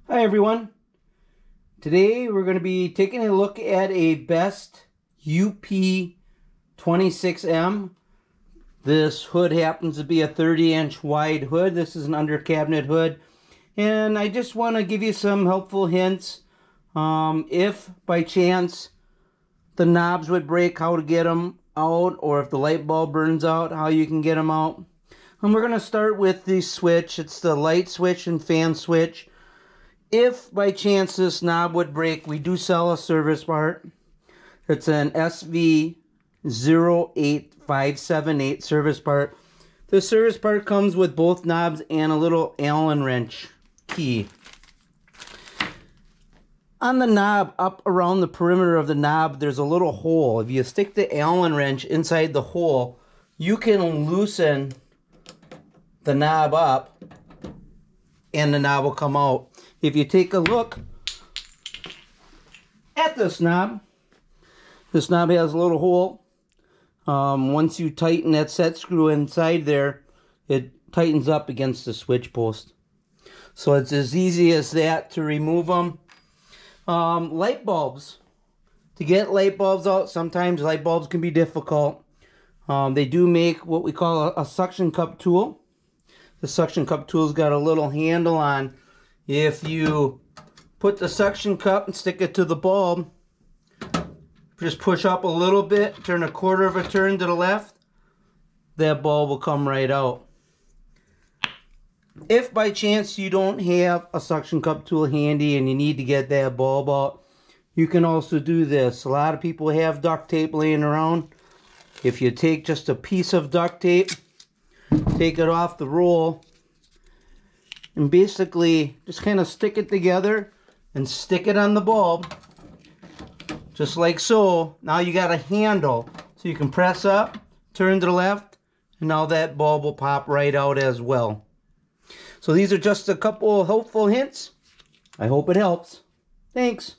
Hi everyone. Today we're going to be taking a look at a Best UP26M. This hood happens to be a 30-inch wide hood. This is an under cabinet hood. And I just want to give you some helpful hints. If by chance the knobs would break, how to get them out, or if the light bulb burns out, how you can get them out. And we're going to start with the switch. It's the light switch and fan switch. If by chance this knob would break, we do sell a service part. It's an SV08578 service part. The service part comes with both knobs and a little Allen wrench key. On the knob, up around the perimeter of the knob, there's a little hole. If you stick the Allen wrench inside the hole, you can loosen the knob up and the knob will come out. If you take a look at this knob has a little hole. Once you tighten that set screw inside there, it tightens up against the switch post. So it's as easy as that to remove them. Light bulbs. To get light bulbs out, sometimes light bulbs can be difficult. They do make what we call a suction cup tool. The suction cup tool's got a little handle on. If you put the suction cup and stick it to the bulb, just push up a little bit, turn a quarter of a turn to the left, that bulb will come right out. If by chance you don't have a suction cup tool handy and you need to get that bulb out, you can also do this. A lot of people have duct tape laying around. If you take just a piece of duct tape, take it off the roll, and basically just kind of stick it together and stick it on the bulb, just like so. Now you got a handle, so you can press up, turn to the left, and now that bulb will pop right out as well. So these are just a couple of helpful hints. I hope it helps. Thanks.